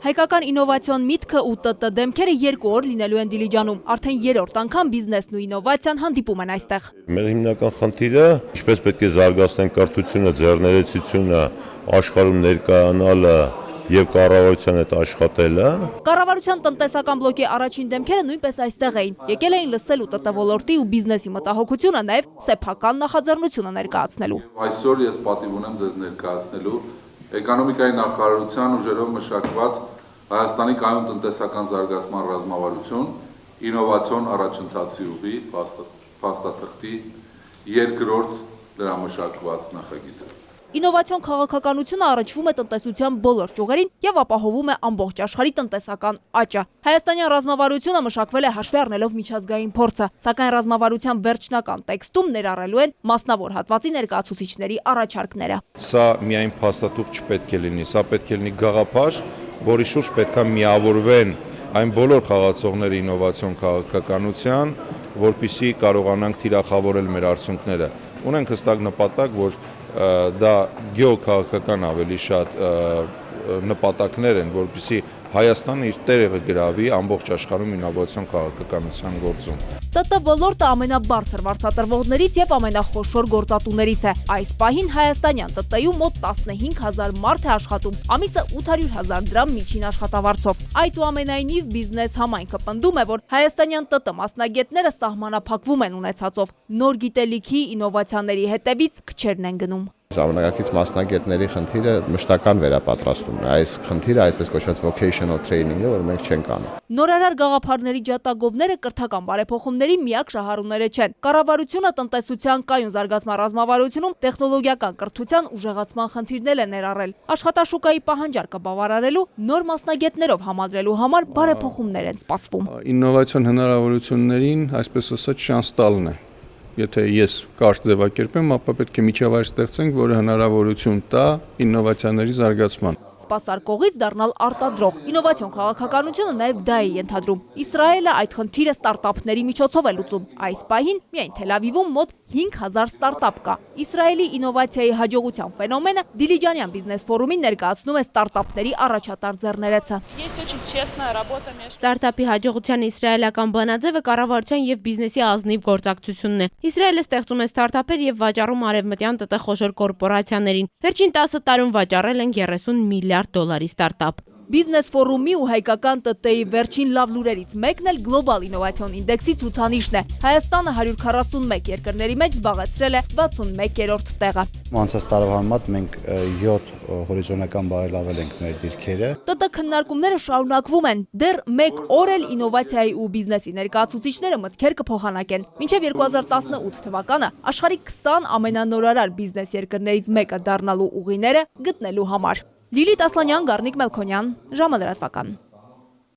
Հայկական ինովացիոն միտքը ու ՏՏ դեմքերը 2 օր լինելու են Դիլիջանում, արդեն 3-րդ անգամ բիզնեսն ու ինովացիան հանդիպում են այստեղ։ Մեր հիմնական խնդիրը, ինչպես պետք է զարգացնենք կրթությունը, ձեռներեցությունը, աշխարհում ներկայանալը եւ կառավարության հետ աշխատելը։ Կառավարության տնտեսական բլոկի առաջին դեմքերը նույնպես այստեղ էին։ Եկել էին լսել ու ՏՏ ոլորտի ու բիզնեսի մտահոգությունը, նաեւ սեփական նախաձեռնությունը ներկայացնելու։ Այսօր ես պատիվ ունեմ ձեզ ներկայացնելու Էկոնոմիկայի նախարարության ուժերով մշակված Հայաստանի կայուն տնտեսական զարգացման ռազմավարություն, ինովացիոն առաջընթացի ուղի փաստաթղթի 2-րդ դրամաշակված նախագիծը։ Ինովացիոն քաղաքականությունը առաջվում է տնտեսության բոլոր ճյուղերին եւ ապահովում է ամբողջ աշխարհի տնտեսական աճը։ Հայաստանյան ռազմավարությունը մշակվել է հաշվի առնելով միջազգային փորձը, սակայն ռազմավարության վերջնական տեքստում ներառելու են մասնավոր հատվածի ներկայացուցիչների առաջարկները։ Սա միայն փաստաթուղթ չպետք է լինի, սա պետք է լինի գաղափար, որի շուրջ պետք է միավորվեն այն բոլոր խաղացողների ինովացիոն քաղաքականության, որպեսզի կարողանանք թիրախավորել մեր արդյունքները։ Ունենք հստակ նպատակ, որ դա գեոքաղաքական ավելի շատ նպատակներ են, որպեսզի Հայաստանը իր տեղը գրավի ամբողջ աշխարհում ինովացիոն քաղաքականության գործում։ ՏՏ ոլորտը ամենաբարձր վարձատրվողներից եւ ամենախոշոր գործատուներից է։ Այս պահին հայաստանյան ՏՏ-ում մոտ 15000 մարդ է աշխատում, ամիսը 800,000 դրամ միջին աշխատավարձով։ Այդուամենայնիվ բիզնես համայնքը պնդում է, որ հայաստանյան ՏՏ մասնագետները սահմանափակվում են ունեցածով, նոր գիտելիքի, ինովացիաների հետևից քչերն են գնում։ Ժամանակակից մասնագետների խնդիրը մշտական վերապատրաստումն է, այս խնդիրը այդպես կոչված vocational training-ը, որ մենք չենք անում։ Նորարար գաղափարների ջատագովները կրթական բարեփոխումների միակ շահառուները չեն։ Կառավարությունը տնտեսության կայուն զարգացման ռազմավարությունում տեխնոլոգիական կրթության ուժեղացման խնդիրներ է ներառել։ Աշխատաշուկայի պահանջարկը բավարարելու նոր մասնագետներով համադրելու համար բարեփոխումներ են սպասվում։ Ինովացիոն հնարավորություններին, այսպես ասած, շանս տալն է։ Եթե ես կարճ ձևակերպեմ, ապա պետք է միջավայր ստեղծենք, որը հնարավորություն տա ինովացիաների զարգացման։ Սպասարկողից դառնալ արտադրող։ Ինովացիոն քաղաքականությունը նաև դա է ենթադրում։ Իսրայելը այդ խնդիրը ստարտափների միջոցով է լուծում։ Այս պահին միայն Թել Ավիվում մոտ 5000 ստարտափ կա։ Իսրայելի ինովացիայի հաջողության ֆենոմենը Դիլիջանյան բիզնես ֆորումին ներկայացնում է ստարտափների առաջատար ձեռներեցը։ Ստարտափի հաջողության իսրայելական բանաձևը կառավարության եւ բիզնեսի ազնիվ գործակցությունն է։ Իսրայելը ստեղծում է ստարտափեր եւ վաճառում արևմտյան ՏՏ խոշոր կորպորացիաներին։ Վերջին 10 տարում վաճառել են 30 միլիարդ դոլարի ստարտափ։ Բիզնես ֆորումի ու հայկական ՏՏ-ի վերջին լավ լուրերից մեկն էլ գլոբալ ինովացիոն ինդեքսի ցուցանիշն է։ Հայաստանը 141 երկրների մեջ զբաղեցրել է 61-րդ տեղը։ Անցած տարվա համեմատ մենք 7 հորիզոնական բարելավել ենք մեր դիրքերը։ ՏՏ քննարկումները շարունակվում են։ Դեռ 1 օր էլ ինովացիայի ու բիզնեսի ներկայացուցիչները մտքեր կփոխանակեն։ Մինչև 2018 թվականը աշխարհի 20 ամենանորարար բիզնես երկրներից մեկը դառնալու ուղիները գտնելու համար։ Լիլիթ Ասլանյան, Գառնիկ Մելքոնյան, ժամը լրատվական։